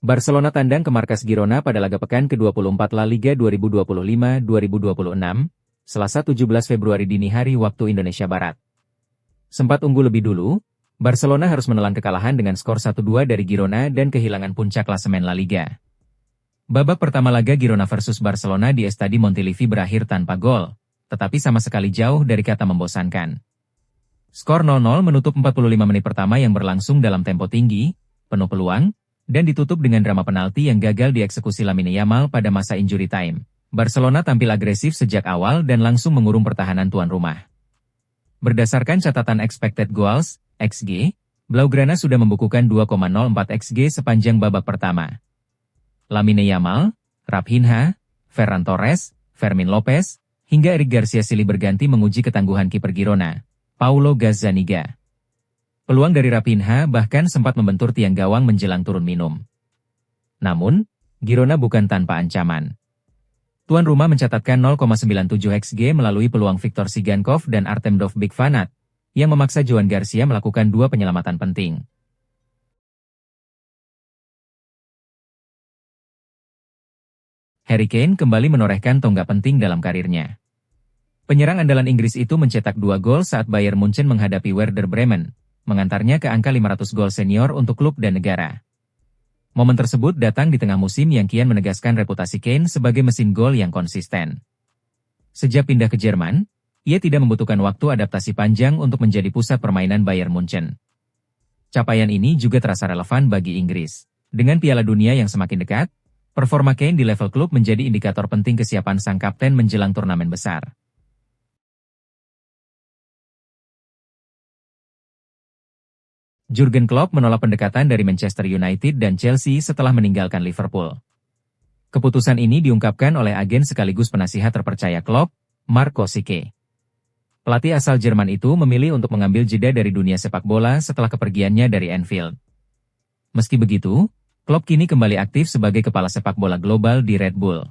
Barcelona tandang ke markas Girona pada laga pekan ke-24 La Liga 2025-2026, Selasa 17 Februari dini hari waktu Indonesia Barat. Sempat unggul lebih dulu, Barcelona harus menelan kekalahan dengan skor 1-2 dari Girona dan kehilangan puncak klasemen La Liga. Babak pertama laga Girona versus Barcelona di Estadi Montilivi berakhir tanpa gol, tetapi sama sekali jauh dari kata membosankan. Skor 0-0 menutup 45 menit pertama yang berlangsung dalam tempo tinggi, penuh peluang, dan ditutup dengan drama penalti yang gagal dieksekusi Lamine Yamal pada masa injury time. Barcelona tampil agresif sejak awal dan langsung mengurung pertahanan tuan rumah. Berdasarkan catatan expected goals, XG, Blaugrana sudah membukukan 2,04 XG sepanjang babak pertama. Lamine Yamal, Raphinha, Ferran Torres, Fermin Lopez, hingga Eric Garcia silih berganti menguji ketangguhan kiper Girona, Paulo Gazzaniga. Peluang dari Raphinha bahkan sempat membentur tiang gawang menjelang turun minum. Namun, Girona bukan tanpa ancaman. Tuan rumah mencatatkan 0,97 XG melalui peluang Viktor Sigankov dan Artem Dovbyk-Vanat, yang memaksa Joan Garcia melakukan dua penyelamatan penting. Harry Kane kembali menorehkan tonggak penting dalam karirnya. Penyerang andalan Inggris itu mencetak 2 gol saat Bayern Munchen menghadapi Werder Bremen, mengantarnya ke angka 500 gol senior untuk klub dan negara. Momen tersebut datang di tengah musim yang kian menegaskan reputasi Kane sebagai mesin gol yang konsisten. Sejak pindah ke Jerman, ia tidak membutuhkan waktu adaptasi panjang untuk menjadi pusat permainan Bayern Munchen. Capaian ini juga terasa relevan bagi Inggris. Dengan Piala Dunia yang semakin dekat, performa Kane di level klub menjadi indikator penting kesiapan sang kapten menjelang turnamen besar. Jurgen Klopp menolak pendekatan dari Manchester United dan Chelsea setelah meninggalkan Liverpool. Keputusan ini diungkapkan oleh agen sekaligus penasihat terpercaya Klopp, Mark Kosicke. Pelatih asal Jerman itu memilih untuk mengambil jeda dari dunia sepak bola setelah kepergiannya dari Anfield. Meski begitu, Klopp kini kembali aktif sebagai kepala sepak bola global di Red Bull.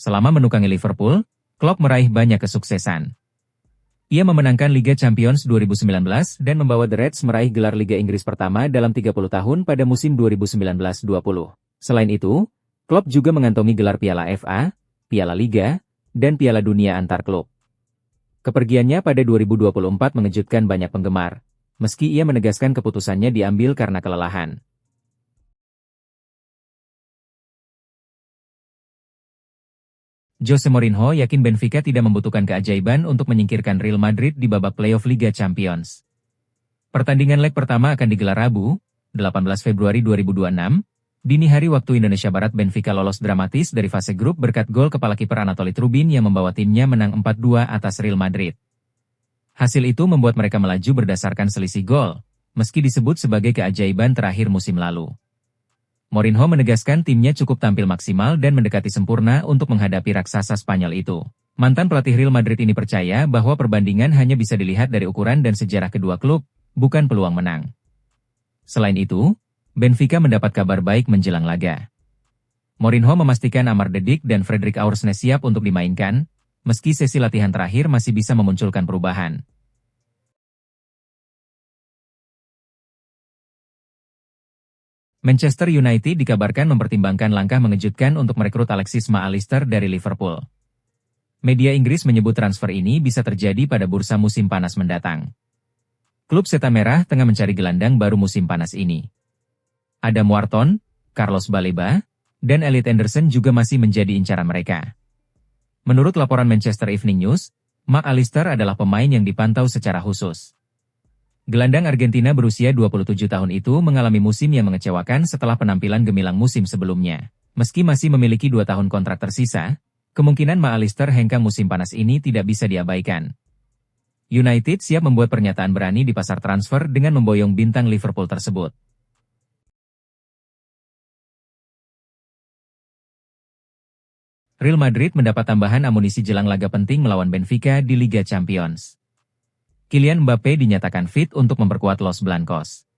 Selama menukangi Liverpool, Klopp meraih banyak kesuksesan. Ia memenangkan Liga Champions 2019 dan membawa The Reds meraih gelar Liga Inggris pertama dalam 30 tahun pada musim 2019-20. Selain itu, Klopp juga mengantongi gelar Piala FA, Piala Liga, dan Piala Dunia antar klub. Kepergiannya pada 2024 mengejutkan banyak penggemar, meski ia menegaskan keputusannya diambil karena kelelahan. Jose Mourinho yakin Benfica tidak membutuhkan keajaiban untuk menyingkirkan Real Madrid di babak playoff Liga Champions. Pertandingan leg pertama akan digelar Rabu, 18 Februari 2026. Dini hari waktu Indonesia Barat. Benfica lolos dramatis dari fase grup berkat gol kepala kiper Anatoli Trubin yang membawa timnya menang 4-2 atas Real Madrid. Hasil itu membuat mereka melaju berdasarkan selisih gol, meski disebut sebagai keajaiban terakhir musim lalu. Mourinho menegaskan timnya cukup tampil maksimal dan mendekati sempurna untuk menghadapi raksasa Spanyol itu. Mantan pelatih Real Madrid ini percaya bahwa perbandingan hanya bisa dilihat dari ukuran dan sejarah kedua klub, bukan peluang menang. Selain itu, Benfica mendapat kabar baik menjelang laga. Mourinho memastikan Amar Dedik dan Fredrik Aursnes siap untuk dimainkan, meski sesi latihan terakhir masih bisa memunculkan perubahan. Manchester United dikabarkan mempertimbangkan langkah mengejutkan untuk merekrut Alexis McAllister dari Liverpool. Media Inggris menyebut transfer ini bisa terjadi pada bursa musim panas mendatang. Klub Setan Merah tengah mencari gelandang baru musim panas ini. Adam Wharton, Carlos Baleba, dan Elliot Anderson juga masih menjadi incaran mereka. Menurut laporan Manchester Evening News, McAllister adalah pemain yang dipantau secara khusus. Gelandang Argentina berusia 27 tahun itu mengalami musim yang mengecewakan setelah penampilan gemilang musim sebelumnya. Meski masih memiliki 2 tahun kontrak tersisa, kemungkinan McAllister hengkang musim panas ini tidak bisa diabaikan. United siap membuat pernyataan berani di pasar transfer dengan memboyong bintang Liverpool tersebut. Real Madrid mendapat tambahan amunisi jelang laga penting melawan Benfica di Liga Champions. Kylian Mbappe dinyatakan fit untuk memperkuat Los Blancos.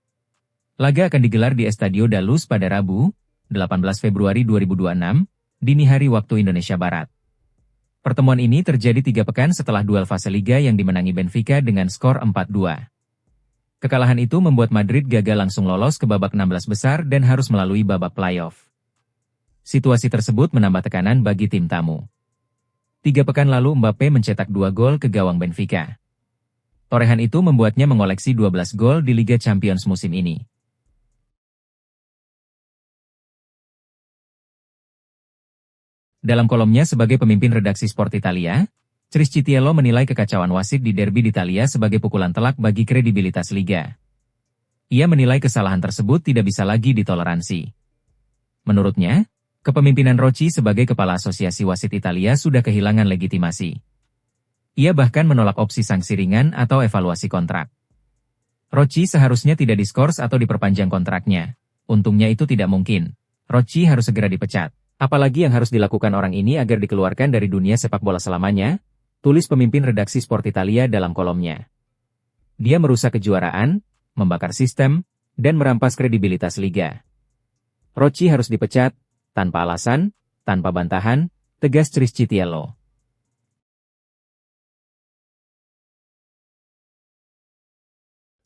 Laga akan digelar di Estadio da Luz pada Rabu, 18 Februari 2026, dini hari waktu Indonesia Barat. Pertemuan ini terjadi 3 pekan setelah duel fase Liga yang dimenangi Benfica dengan skor 4-2. Kekalahan itu membuat Madrid gagal langsung lolos ke babak 16 besar dan harus melalui babak playoff. Situasi tersebut menambah tekanan bagi tim tamu. 3 pekan lalu Mbappe mencetak 2 gol ke gawang Benfica. Torehan itu membuatnya mengoleksi 12 gol di Liga Champions musim ini. Dalam kolomnya sebagai pemimpin redaksi Sport Italia, Criscitiello menilai kekacauan wasit di derby di Italia sebagai pukulan telak bagi kredibilitas liga. Ia menilai kesalahan tersebut tidak bisa lagi ditoleransi. Menurutnya, kepemimpinan Rocci sebagai kepala Asosiasi Wasit Italia sudah kehilangan legitimasi. Ia bahkan menolak opsi sanksi ringan atau evaluasi kontrak. Rocci seharusnya tidak diskors atau diperpanjang kontraknya. Untungnya itu tidak mungkin. Rocci harus segera dipecat. Apalagi yang harus dilakukan orang ini agar dikeluarkan dari dunia sepak bola selamanya? Tulis pemimpin redaksi Sport Italia dalam kolomnya. Dia merusak kejuaraan, membakar sistem, dan merampas kredibilitas liga. Rocci harus dipecat, tanpa alasan, tanpa bantahan, tegas Criscitiello.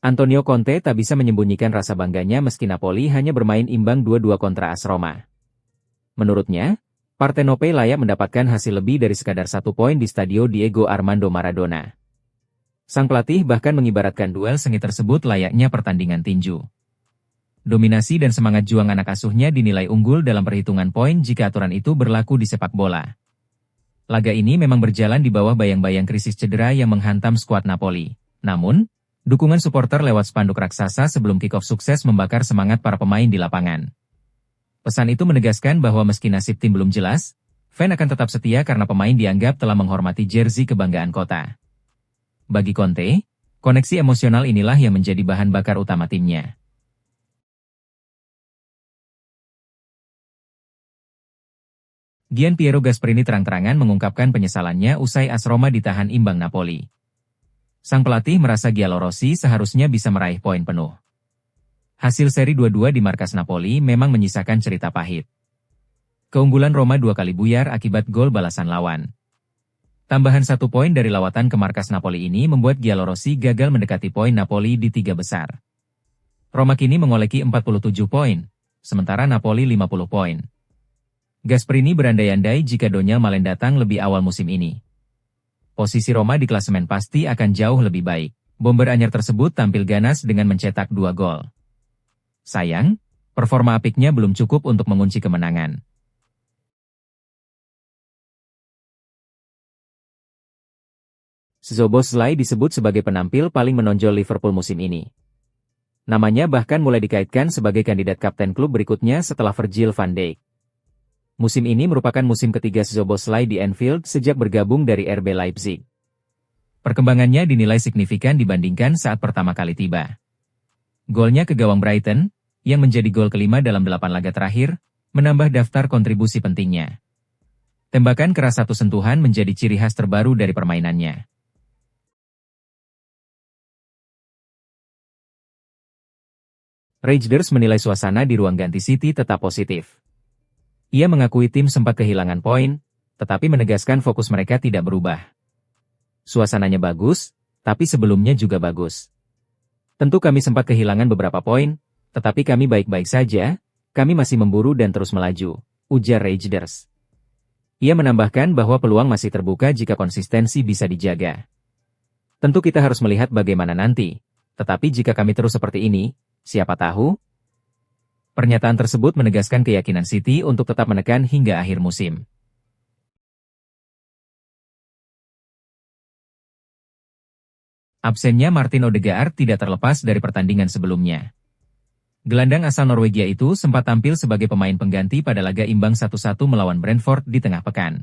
Antonio Conte tak bisa menyembunyikan rasa bangganya meski Napoli hanya bermain imbang 2-2 kontra AS Roma. Menurutnya, Partenope layak mendapatkan hasil lebih dari sekadar 1 poin di Stadio Diego Armando Maradona. Sang pelatih bahkan mengibaratkan duel sengit tersebut layaknya pertandingan tinju. Dominasi dan semangat juang anak asuhnya dinilai unggul dalam perhitungan poin jika aturan itu berlaku di sepak bola. Laga ini memang berjalan di bawah bayang-bayang krisis cedera yang menghantam skuad Napoli. Namun, dukungan supporter lewat spanduk raksasa sebelum kick-off sukses membakar semangat para pemain di lapangan. Pesan itu menegaskan bahwa meski nasib tim belum jelas, fan akan tetap setia karena pemain dianggap telah menghormati jersey kebanggaan kota. Bagi Conte, koneksi emosional inilah yang menjadi bahan bakar utama timnya. Gian Piero Gasperini terang-terangan mengungkapkan penyesalannya usai AS Roma ditahan imbang Napoli. Sang pelatih merasa Giallorossi seharusnya bisa meraih poin penuh. Hasil seri 2-2 di markas Napoli memang menyisakan cerita pahit. Keunggulan Roma 2 kali buyar akibat gol balasan lawan. Tambahan 1 poin dari lawatan ke markas Napoli ini membuat Giallorossi gagal mendekati poin Napoli di 3 besar. Roma kini mengoleki 47 poin, sementara Napoli 50 poin. Gasperini berandai-andai jika Daniel Malen datang lebih awal musim ini. Posisi Roma di klasemen pasti akan jauh lebih baik. Bomber anyar tersebut tampil ganas dengan mencetak 2 gol. Sayang, performa apiknya belum cukup untuk mengunci kemenangan. Szoboszlai disebut sebagai penampil paling menonjol Liverpool musim ini. Namanya bahkan mulai dikaitkan sebagai kandidat kapten klub berikutnya setelah Virgil van Dijk. Musim ini merupakan musim ketiga Szoboszlai di Anfield sejak bergabung dari RB Leipzig. Perkembangannya dinilai signifikan dibandingkan saat pertama kali tiba. Golnya ke gawang Brighton, yang menjadi gol kelima dalam 8 laga terakhir, menambah daftar kontribusi pentingnya. Tembakan keras satu sentuhan menjadi ciri khas terbaru dari permainannya. Reijnders menilai suasana di ruang ganti City tetap positif. Ia mengakui tim sempat kehilangan poin, tetapi menegaskan fokus mereka tidak berubah. Suasananya bagus, tapi sebelumnya juga bagus. Tentu kami sempat kehilangan beberapa poin, tetapi kami baik-baik saja, kami masih memburu dan terus melaju, ujar Reijnders. Ia menambahkan bahwa peluang masih terbuka jika konsistensi bisa dijaga. Tentu kita harus melihat bagaimana nanti, tetapi jika kami terus seperti ini, siapa tahu? Pernyataan tersebut menegaskan keyakinan City untuk tetap menekan hingga akhir musim. Absennya Martin Odegaard tidak terlepas dari pertandingan sebelumnya. Gelandang asal Norwegia itu sempat tampil sebagai pemain pengganti pada laga imbang 1-1 melawan Brentford di tengah pekan.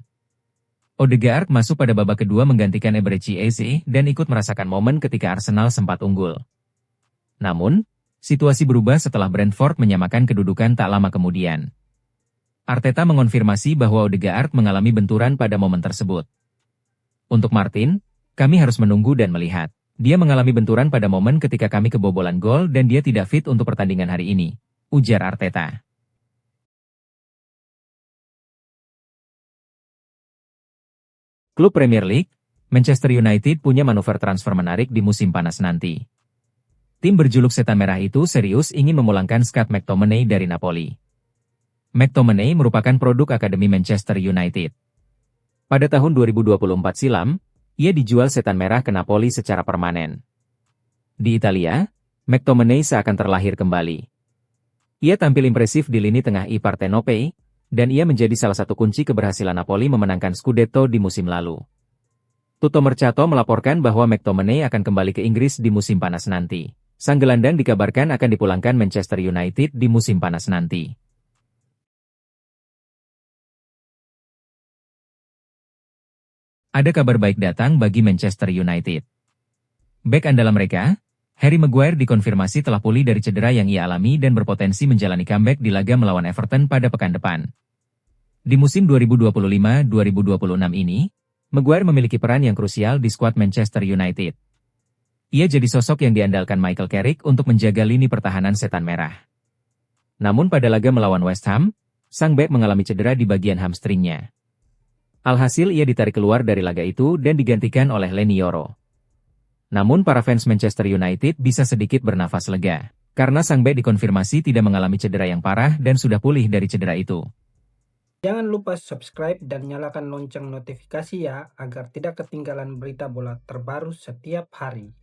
Odegaard masuk pada babak kedua menggantikan Eberechi Eze dan ikut merasakan momen ketika Arsenal sempat unggul. Namun, situasi berubah setelah Brentford menyamakan kedudukan tak lama kemudian. Arteta mengonfirmasi bahwa Odegaard mengalami benturan pada momen tersebut. Untuk Martin, kami harus menunggu dan melihat. Dia mengalami benturan pada momen ketika kami kebobolan gol dan dia tidak fit untuk pertandingan hari ini, ujar Arteta. Klub Premier League, Manchester United punya manuver transfer menarik di musim panas nanti. Tim berjuluk Setan Merah itu serius ingin memulangkan Scott McTominay dari Napoli. McTominay merupakan produk Akademi Manchester United. Pada tahun 2024 silam, ia dijual Setan Merah ke Napoli secara permanen. Di Italia, McTominay seakan terlahir kembali. Ia tampil impresif di lini tengah I Partenope, dan ia menjadi salah satu kunci keberhasilan Napoli memenangkan Scudetto di musim lalu. Tutto Mercato melaporkan bahwa McTominay akan kembali ke Inggris di musim panas nanti. Sang gelandang dikabarkan akan dipulangkan Manchester United di musim panas nanti. Ada kabar baik datang bagi Manchester United. Bek andalan mereka, Harry Maguire dikonfirmasi telah pulih dari cedera yang ia alami dan berpotensi menjalani comeback di laga melawan Everton pada pekan depan. Di musim 2025-2026 ini, Maguire memiliki peran yang krusial di skuad Manchester United. Ia jadi sosok yang diandalkan Michael Carrick untuk menjaga lini pertahanan Setan Merah. Namun pada laga melawan West Ham, sang bek mengalami cedera di bagian hamstringnya. Alhasil ia ditarik keluar dari laga itu dan digantikan oleh Leny Yoro. Namun para fans Manchester United bisa sedikit bernafas lega, karena sang bek dikonfirmasi tidak mengalami cedera yang parah dan sudah pulih dari cedera itu. Jangan lupa subscribe dan nyalakan lonceng notifikasi ya, agar tidak ketinggalan berita bola terbaru setiap hari.